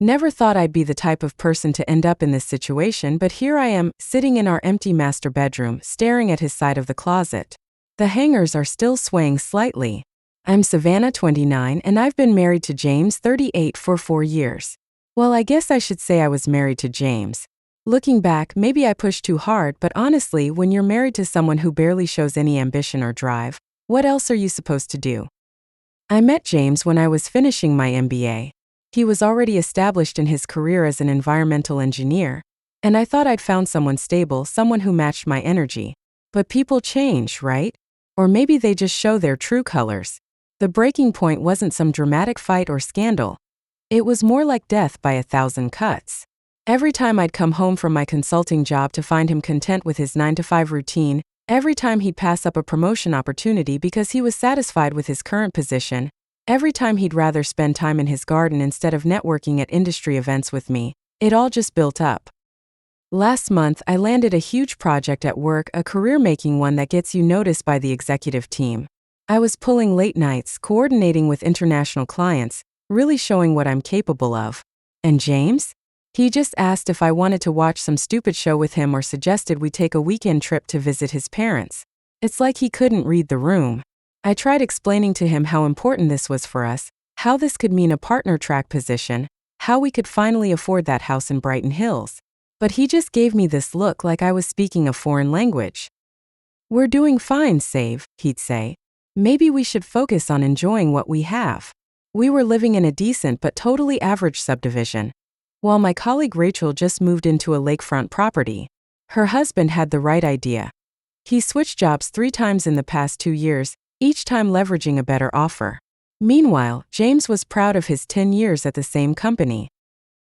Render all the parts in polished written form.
Never thought I'd be the type of person to end up in this situation, but here I am, sitting in our empty master bedroom, staring at his side of the closet. The hangers are still swaying slightly. I'm Savannah, 29, and I've been married to James, 38, for 4 years. Well, I guess I should say I was married to James. Looking back, maybe I pushed too hard, but honestly, when you're married to someone who barely shows any ambition or drive, what else are you supposed to do? I met James when I was finishing my MBA. He was already established in his career as an environmental engineer, and I thought I'd found someone stable, someone who matched my energy. But people change, right? Or maybe they just show their true colors. The breaking point wasn't some dramatic fight or scandal. It was more like death by 1,000 cuts. Every time I'd come home from my consulting job to find him content with his 9-to-5 routine, every time he'd pass up a promotion opportunity because he was satisfied with his current position, every time he'd rather spend time in his garden instead of networking at industry events with me, it all just built up. Last month, I landed a huge project at work, a career-making one that gets you noticed by the executive team. I was pulling late nights, coordinating with international clients, really showing what I'm capable of. And James? He just asked if I wanted to watch some stupid show with him or suggested we take a weekend trip to visit his parents. It's like he couldn't read the room. I tried explaining to him how important this was for us, how this could mean a partner track position, how we could finally afford that house in Brighton Hills. But he just gave me this look like I was speaking a foreign language. "We're doing fine, Save," he'd say. "Maybe we should focus on enjoying what we have." We were living in a decent but totally average subdivision, while my colleague Rachel just moved into a lakefront property. Her husband had the right idea. He switched jobs 3 times in the past 2 years, each time leveraging a better offer. Meanwhile, James was proud of his 10 years at the same company.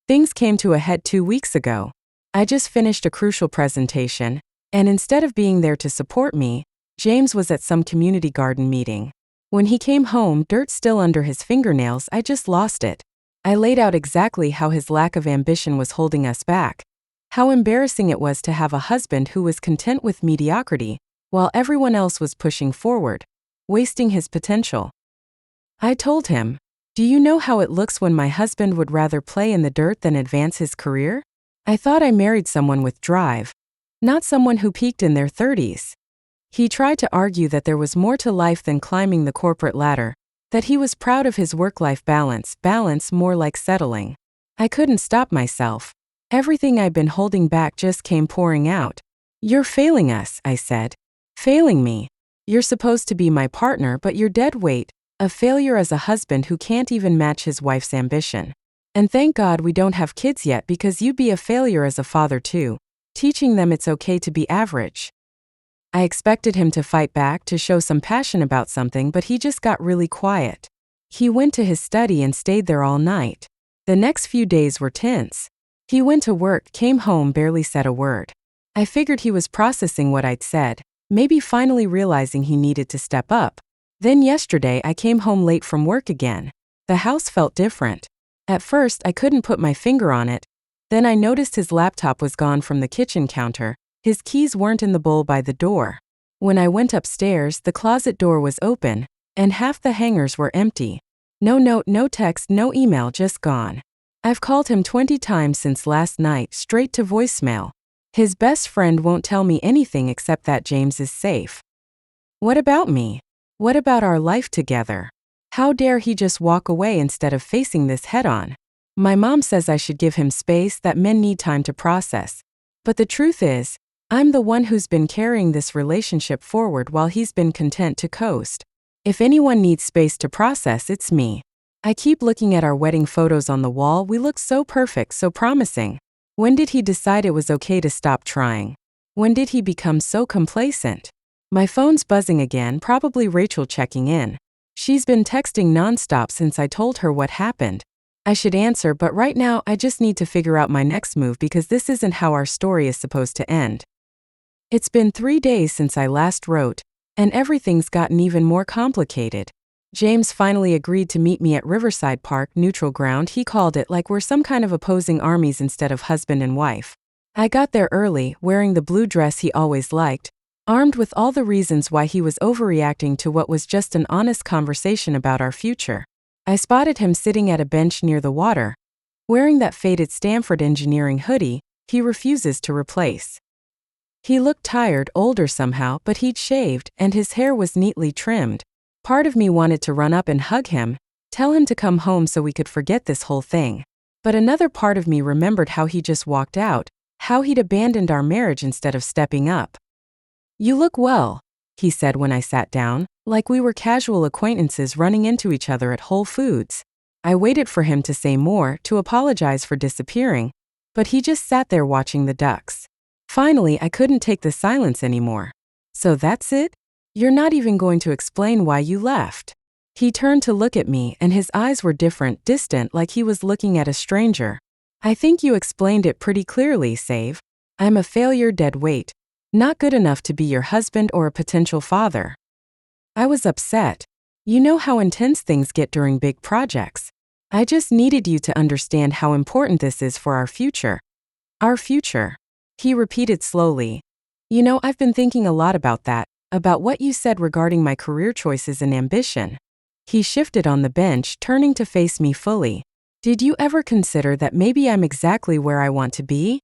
Things came to a head 2 weeks ago. I just finished a crucial presentation, and instead of being there to support me, James was at some community garden meeting. When he came home, dirt still under his fingernails, I just lost it. I laid out exactly how his lack of ambition was holding us back. How embarrassing it was to have a husband who was content with mediocrity, while everyone else was pushing forward, wasting his potential. I told him, "Do you know how it looks when my husband would rather play in the dirt than advance his career? I thought I married someone with drive, not someone who peaked in their 30s. He tried to argue that there was more to life than climbing the corporate ladder, that he was proud of his work-life balance more like settling. I couldn't stop myself. Everything I'd been holding back just came pouring out. "You're failing us," I said. "Failing me. You're supposed to be my partner, but you're dead weight, a failure as a husband who can't even match his wife's ambition. And thank God we don't have kids yet, because you'd be a failure as a father too, teaching them it's okay to be average." I expected him to fight back, to show some passion about something, but he just got really quiet. He went to his study and stayed there all night. The next few days were tense. He went to work, came home, barely said a word. I figured he was processing what I'd said, maybe finally realizing he needed to step up. Then yesterday I came home late from work again. The house felt different. At first I couldn't put my finger on it. Then I noticed his laptop was gone from the kitchen counter. His keys weren't in the bowl by the door. When I went upstairs, the closet door was open, and half the hangers were empty. No note, no text, no email, just gone. I've called him 20 times since last night, straight to voicemail. His best friend won't tell me anything except that James is safe. What about me? What about our life together? How dare he just walk away instead of facing this head-on? My mom says I should give him space, that men need time to process. But the truth is, I'm the one who's been carrying this relationship forward while he's been content to coast. If anyone needs space to process, it's me. I keep looking at our wedding photos on the wall. We look so perfect, so promising. When did he decide it was okay to stop trying? When did he become so complacent? My phone's buzzing again, probably Rachel checking in. She's been texting nonstop since I told her what happened. I should answer, but right now I just need to figure out my next move, because this isn't how our story is supposed to end. It's been 3 days since I last wrote, and everything's gotten even more complicated. James finally agreed to meet me at Riverside Park, neutral ground he called it, like we're some kind of opposing armies instead of husband and wife. I got there early, wearing the blue dress he always liked, armed with all the reasons why he was overreacting to what was just an honest conversation about our future. I spotted him sitting at a bench near the water. Wearing that faded Stanford engineering hoodie he refuses to replace. He looked tired, older somehow, but he'd shaved, and his hair was neatly trimmed. Part of me wanted to run up and hug him, tell him to come home so we could forget this whole thing. But another part of me remembered how he just walked out, how he'd abandoned our marriage instead of stepping up. "You look well," he said when I sat down, like we were casual acquaintances running into each other at Whole Foods. I waited for him to say more, to apologize for disappearing, but he just sat there watching the ducks. Finally, I couldn't take the silence anymore. "So that's it? You're not even going to explain why you left?" He turned to look at me, and his eyes were different, distant, like he was looking at a stranger. "I think you explained it pretty clearly, Save. I'm a failure, dead weight. Not good enough to be your husband or a potential father." I was upset. You know how intense things get during big projects. I just needed you to understand how important this is for our future. Our future. He repeated slowly. "You know, I've been thinking a lot about that, about what you said regarding my career choices and ambition." He shifted on the bench, turning to face me fully. "Did you ever consider that maybe I'm exactly where I want to be?"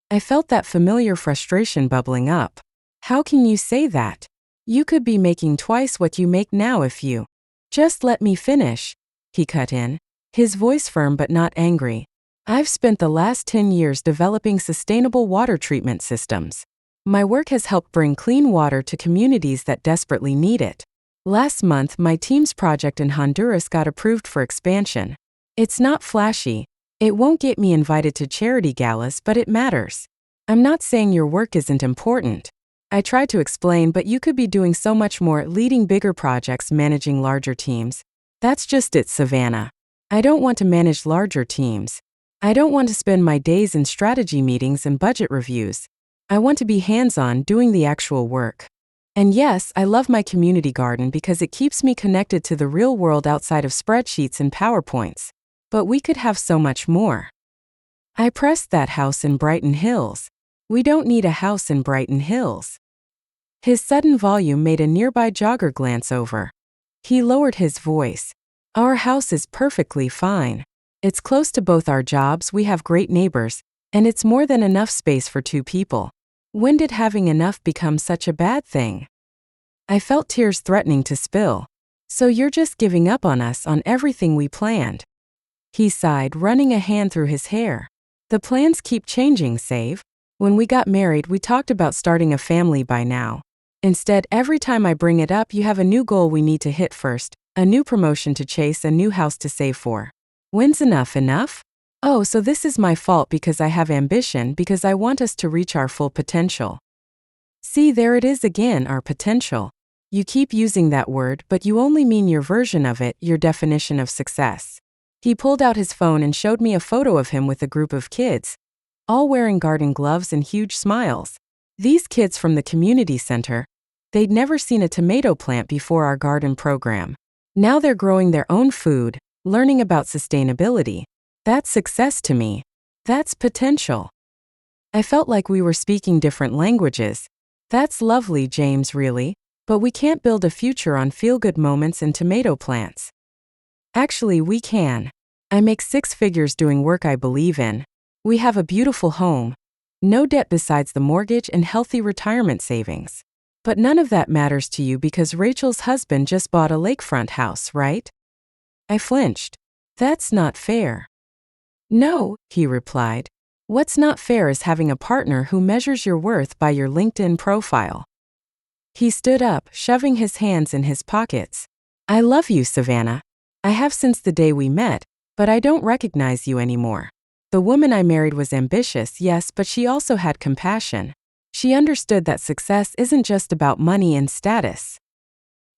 I felt that familiar frustration bubbling up. "How can you say that? You could be making twice what you make now if you—" "Just let me finish," he cut in, his voice firm but not angry. "I've spent the last 10 years developing sustainable water treatment systems. My work has helped bring clean water to communities that desperately need it. Last month, my team's project in Honduras got approved for expansion. It's not flashy. It won't get me invited to charity galas, but it matters. I'm not saying your work isn't important." I tried to explain, "But you could be doing so much more, leading bigger projects, managing larger teams." "That's just it, Savannah. I don't want to manage larger teams. I don't want to spend my days in strategy meetings and budget reviews. I want to be hands-on, doing the actual work. And yes, I love my community garden because it keeps me connected to the real world outside of spreadsheets and PowerPoints. But we could have so much more." I pressed, "That house in Brighton Hills. We don't need a house in Brighton Hills." His sudden volume made a nearby jogger glance over. He lowered his voice. "Our house is perfectly fine. It's close to both our jobs, we have great neighbors, and it's more than enough space for 2 people. When did having enough become such a bad thing?" I felt tears threatening to spill. "So you're just giving up on us, on everything we planned?" He sighed, running a hand through his hair. "The plans keep changing, Save. When we got married, we talked about starting a family by now. Instead, every time I bring it up, you have a new goal we need to hit first, a new promotion to chase, a new house to save for. When's enough? Oh, so this is my fault because I have ambition, because I want us to reach our full potential." See, there it is again, our potential. You keep using that word, but you only mean your version of it, your definition of success. He pulled out his phone and showed me a photo of him with a group of kids, all wearing garden gloves and huge smiles. These kids from the community center, they'd never seen a tomato plant before our garden program. Now they're growing their own food, learning about sustainability. That's success to me. That's potential. I felt like we were speaking different languages. That's lovely, James, really, but we can't build a future on feel-good moments and tomato plants. Actually, we can. I make 6 figures doing work I believe in. We have a beautiful home. No debt besides the mortgage and healthy retirement savings. But none of that matters to you because Rachel's husband just bought a lakefront house, right?" I flinched. "That's not fair." "No," he replied. "What's not fair is having a partner who measures your worth by your LinkedIn profile." He stood up, shoving his hands in his pockets. "I love you, Savannah. I have since the day we met, but I don't recognize you anymore. The woman I married was ambitious, yes, but she also had compassion. She understood that success isn't just about money and status.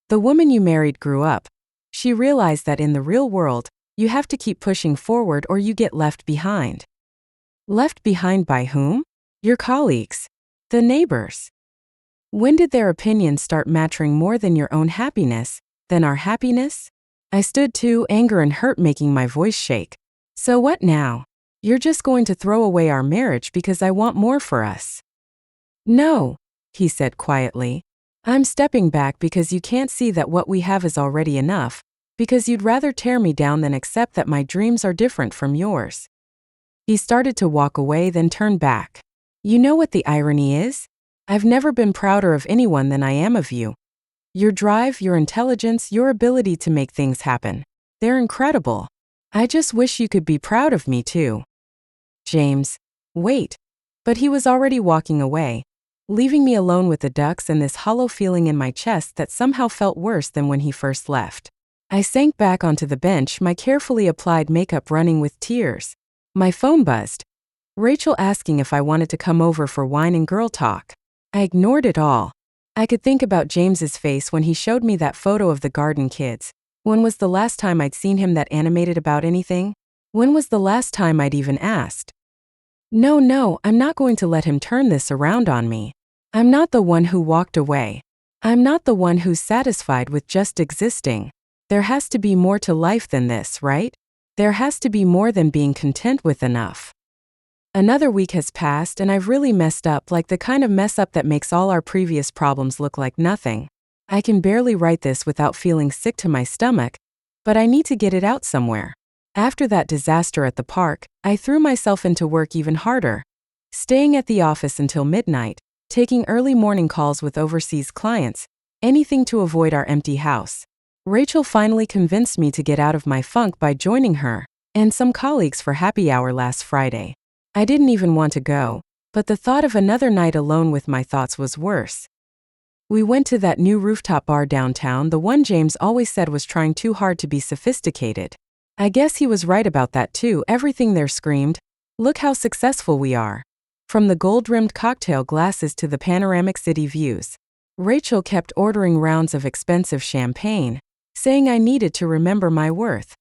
The woman you married grew up. She realized that in the real world, you have to keep pushing forward or you get left behind." "Left behind by whom?" "Your colleagues. The neighbors. When did their opinions start mattering more than your own happiness, than our happiness?" I stood too, anger and hurt making my voice shake. "So what now? You're just going to throw away our marriage because I want more for us?" "No," he said quietly. "I'm stepping back because you can't see that what we have is already enough, because you'd rather tear me down than accept that my dreams are different from yours. He started to walk away, then turned back. You know what the irony is? I've never been prouder of anyone than I am of you. Your drive, your intelligence, your ability to make things happen. They're incredible. I just wish you could be proud of me too. James. Wait. But he was already walking away, leaving me alone with the ducks and this hollow feeling in my chest that somehow felt worse than when he first left. I sank back onto the bench, my carefully applied makeup running with tears. My phone buzzed. Rachel asking if I wanted to come over for wine and girl talk. I ignored it all. I could think about James's face when he showed me that photo of the garden kids. When was the last time I'd seen him that animated about anything? When was the last time I'd even asked? No, I'm not going to let him turn this around on me. I'm not the one who walked away. I'm not the one who's satisfied with just existing. There has to be more to life than this, right? There has to be more than being content with enough. Another week has passed and I've really messed up, like the kind of mess up that makes all our previous problems look like nothing. I can barely write this without feeling sick to my stomach, but I need to get it out somewhere. After that disaster at the park, I threw myself into work even harder, staying at the office until midnight, taking early morning calls with overseas clients, anything to avoid our empty house. Rachel finally convinced me to get out of my funk by joining her and some colleagues for happy hour last Friday. I didn't even want to go, but the thought of another night alone with my thoughts was worse. We went to that new rooftop bar downtown, the one James always said was trying too hard to be sophisticated. I guess he was right about that too. Everything there screamed, "Look how successful we are." From the gold-rimmed cocktail glasses to the panoramic city views. Rachel kept ordering rounds of expensive champagne, saying I needed to remember my worth.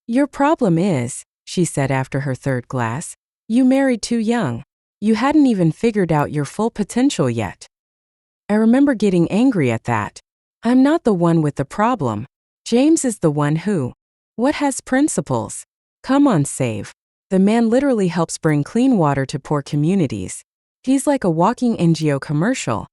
Your problem is, she said after her third glass, you married too young. You hadn't even figured out your full potential yet. I remember getting angry at that. I'm not the one with the problem. James is the one who. What has principles? Come on, Save. The man literally helps bring clean water to poor communities. He's like a walking NGO commercial.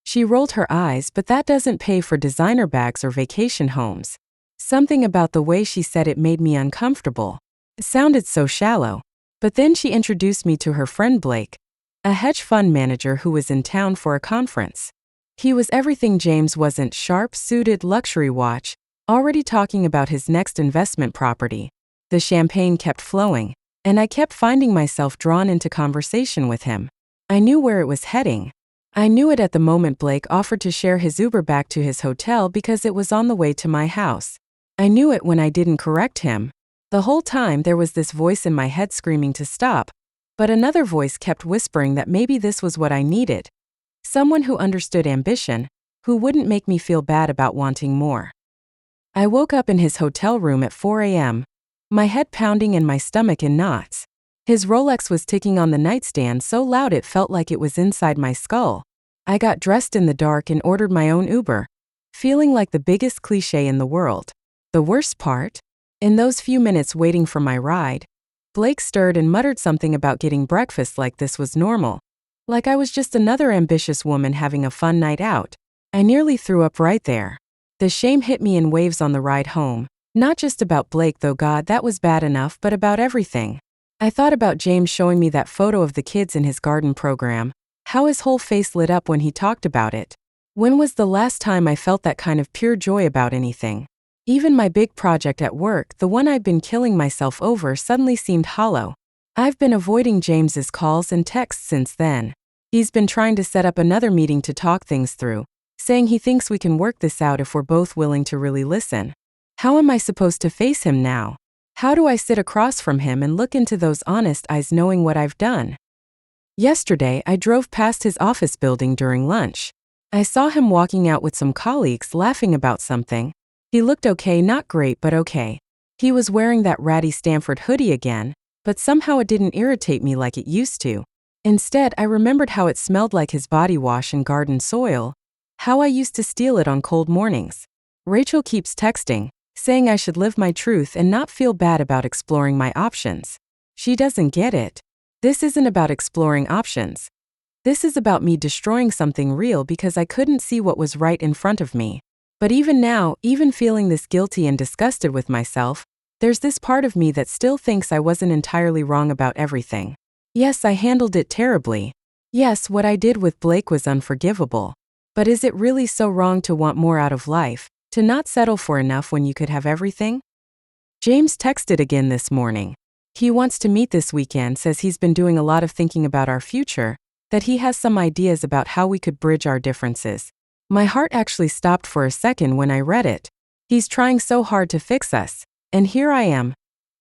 She rolled her eyes, but that doesn't pay for designer bags or vacation homes. Something about the way she said it made me uncomfortable. It sounded so shallow. But then she introduced me to her friend Blake, a hedge fund manager who was in town for a conference. He was everything James wasn't: sharp, suited, luxury watch, already talking about his next investment property. The champagne kept flowing, and I kept finding myself drawn into conversation with him. I knew where it was heading. I knew it at the moment Blake offered to share his Uber back to his hotel because it was on the way to my house. I knew it when I didn't correct him. The whole time there was this voice in my head screaming to stop, but another voice kept whispering that maybe this was what I needed. Someone who understood ambition, who wouldn't make me feel bad about wanting more. I woke up in his hotel room at 4 a.m., my head pounding and my stomach in knots. His Rolex was ticking on the nightstand so loud it felt like it was inside my skull. I got dressed in the dark and ordered my own Uber, feeling like the biggest cliché in the world. The worst part? In those few minutes waiting for my ride, Blake stirred and muttered something about getting breakfast like this was normal. Like I was just another ambitious woman having a fun night out. I nearly threw up right there. The shame hit me in waves on the ride home. Not just about Blake though, God, that was bad enough, but about everything. I thought about James showing me that photo of the kids in his garden program, how his whole face lit up when he talked about it. When was the last time I felt that kind of pure joy about anything? Even my big project at work, the one I'd been killing myself over, suddenly seemed hollow. I've been avoiding James's calls and texts since then. He's been trying to set up another meeting to talk things through, saying he thinks we can work this out if we're both willing to really listen. How am I supposed to face him now? How do I sit across from him and look into those honest eyes knowing what I've done? Yesterday, I drove past his office building during lunch. I saw him walking out with some colleagues laughing about something. He looked okay, not great, but okay. He was wearing that ratty Stanford hoodie again, but somehow it didn't irritate me like it used to. Instead, I remembered how it smelled like his body wash and garden soil, how I used to steal it on cold mornings. Rachel keeps texting, saying I should live my truth and not feel bad about exploring my options. She doesn't get it. This isn't about exploring options. This is about me destroying something real because I couldn't see what was right in front of me. But even now, even feeling this guilty and disgusted with myself, There's this part of me that still thinks I wasn't entirely wrong about everything. Yes, I handled it terribly. Yes, what I did with Blake was unforgivable. But is it really so wrong to want more out of life, to not settle for enough when you could have everything? James texted again this morning. He wants to meet this weekend, says he's been doing a lot of thinking about our future, that he has some ideas about how we could bridge our differences. My heart actually stopped for a second when I read it. He's trying so hard to fix us, and here I am,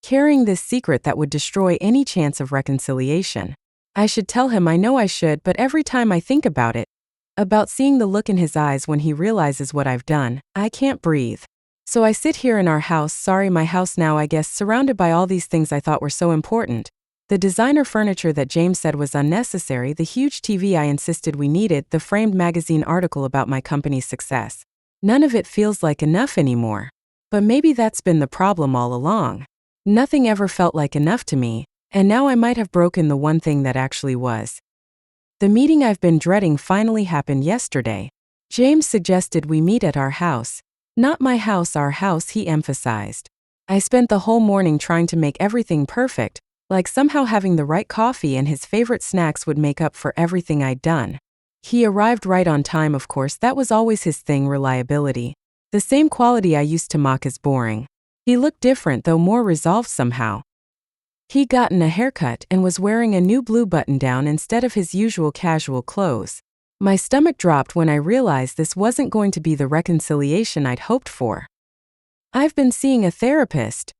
carrying this secret that would destroy any chance of reconciliation. I should tell him, I know I should, but every time I think about it, about seeing the look in his eyes when he realizes what I've done, I can't breathe. So I sit here in our house, sorry, my house now, I guess, surrounded by all these things I thought were so important. The designer furniture that James said was unnecessary, the huge TV I insisted we needed, the framed magazine article about my company's success. None of it feels like enough anymore. But maybe that's been the problem all along. Nothing ever felt like enough to me, and now I might have broken the one thing that actually was. The meeting I've been dreading finally happened yesterday. James suggested we meet at our house. Not my house, our house, he emphasized. I spent the whole morning trying to make everything perfect, like somehow having the right coffee and his favorite snacks would make up for everything I'd done. He arrived right on time, of course, that was always his thing, reliability. The same quality I used to mock as boring. He looked different, though more resolved somehow. He'd gotten a haircut and was wearing a new blue button-down instead of his usual casual clothes. My stomach dropped when I realized this wasn't going to be the reconciliation I'd hoped for. I've been seeing a therapist,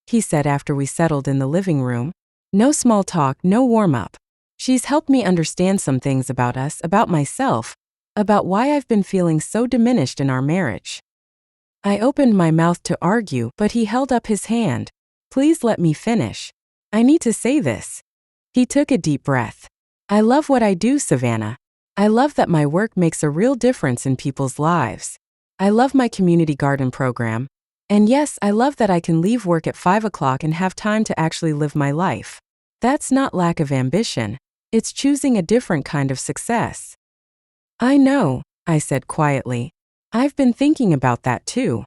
he said after we settled in the living room. No small talk, no warm-up. She's helped me understand some things about us, about myself, about why I've been feeling so diminished in our marriage. I opened my mouth to argue, but he held up his hand. Please let me finish. I need to say this. He took a deep breath. I love what I do, Savannah. I love that my work makes a real difference in people's lives. I love my community garden program. And yes, I love that I can leave work at 5 o'clock and have time to actually live my life. That's not lack of ambition. It's choosing a different kind of success. I know, I said quietly. I've been thinking about that too.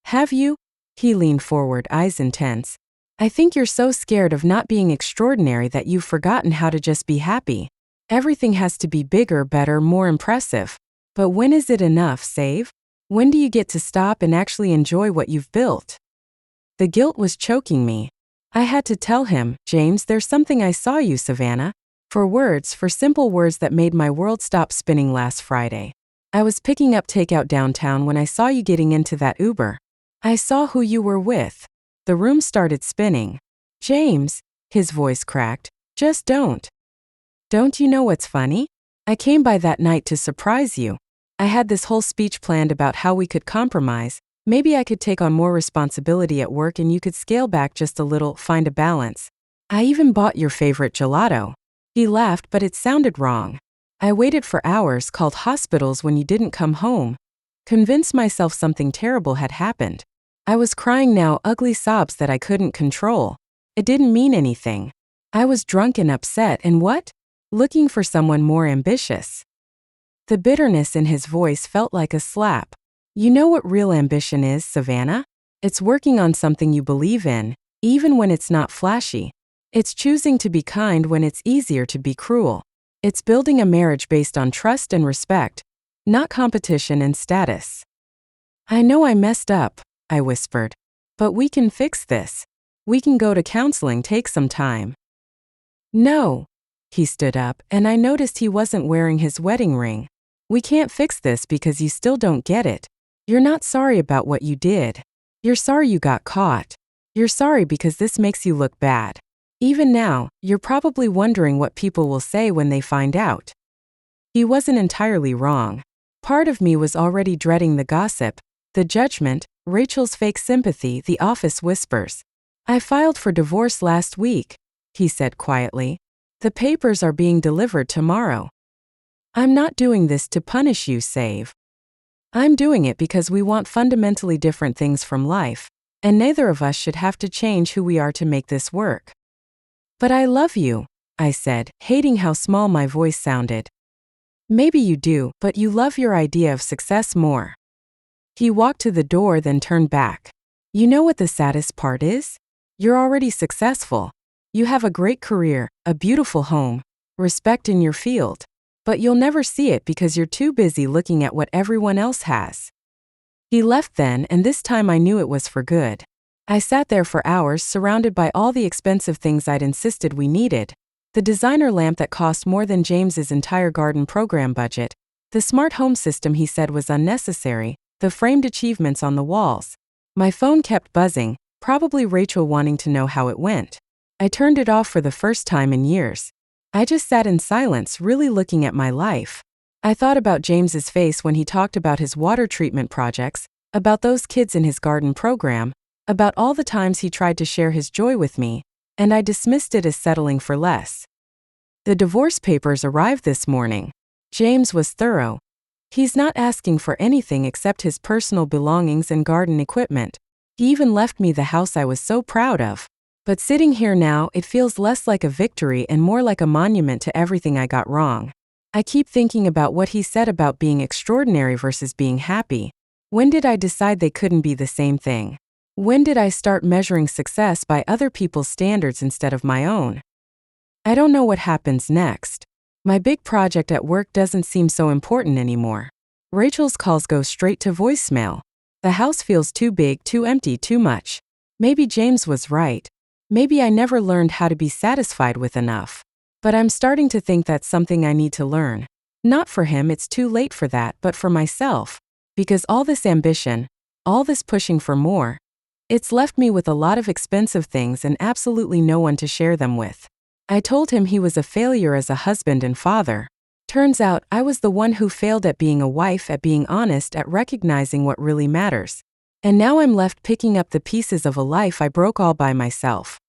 Have you? He leaned forward, eyes intense. I think you're so scared of not being extraordinary that you've forgotten how to just be happy. Everything has to be bigger, better, more impressive. But when is it enough, Save? When do you get to stop and actually enjoy what you've built? The guilt was choking me. I had to tell him, James, there's something I saw you, Savannah. For simple words that made my world stop spinning last Friday. I was picking up takeout downtown when I saw you getting into that Uber. I saw who you were with. The room started spinning. James, his voice cracked, just don't. Don't you know what's funny? I came by that night to surprise you. I had this whole speech planned about how we could compromise. Maybe I could take on more responsibility at work and you could scale back just a little, find a balance. I even bought your favorite gelato. He laughed, but it sounded wrong. I waited for hours, called hospitals when you didn't come home. Convinced myself something terrible had happened. I was crying now, ugly sobs that I couldn't control. It didn't mean anything. I was drunk and upset and what? Looking for someone more ambitious. The bitterness in his voice felt like a slap. You know what real ambition is, Savannah? It's working on something you believe in, even when it's not flashy. It's choosing to be kind when it's easier to be cruel. It's building a marriage based on trust and respect, not competition and status. I know I messed up, I whispered. But we can fix this. We can go to counseling, take some time. No. He stood up, and I noticed he wasn't wearing his wedding ring. We can't fix this because you still don't get it. You're not sorry about what you did. You're sorry you got caught. You're sorry because this makes you look bad. Even now, you're probably wondering what people will say when they find out. He wasn't entirely wrong. Part of me was already dreading the gossip, the judgment, Rachel's fake sympathy, the office whispers. I filed for divorce last week, he said quietly. The papers are being delivered tomorrow. I'm not doing this to punish you, Save. I'm doing it because we want fundamentally different things from life, and neither of us should have to change who we are to make this work. But I love you, I said, hating how small my voice sounded. Maybe you do, but you love your idea of success more. He walked to the door, then turned back. You know what the saddest part is? You're already successful. You have a great career, a beautiful home, respect in your field. But you'll never see it because you're too busy looking at what everyone else has. He left then, and this time I knew it was for good. I sat there for hours surrounded by all the expensive things I'd insisted we needed. The designer lamp that cost more than James's entire garden program budget, the smart home system he said was unnecessary, the framed achievements on the walls. My phone kept buzzing, probably Rachel wanting to know how it went. I turned it off for the first time in years. I just sat in silence, really looking at my life. I thought about James's face when he talked about his water treatment projects, about those kids in his garden program, about all the times he tried to share his joy with me, and I dismissed it as settling for less. The divorce papers arrived this morning. James was thorough. He's not asking for anything except his personal belongings and garden equipment. He even left me the house I was so proud of. But sitting here now, it feels less like a victory and more like a monument to everything I got wrong. I keep thinking about what he said about being extraordinary versus being happy. When did I decide they couldn't be the same thing? When did I start measuring success by other people's standards instead of my own? I don't know what happens next. My big project at work doesn't seem so important anymore. Rachel's calls go straight to voicemail. The house feels too big, too empty, too much. Maybe James was right. Maybe I never learned how to be satisfied with enough. But I'm starting to think that's something I need to learn. Not for him, it's too late for that, but for myself. Because all this ambition, all this pushing for more, it's left me with a lot of expensive things and absolutely no one to share them with. I told him he was a failure as a husband and father. Turns out I was the one who failed at being a wife, at being honest, at recognizing what really matters. And now I'm left picking up the pieces of a life I broke all by myself.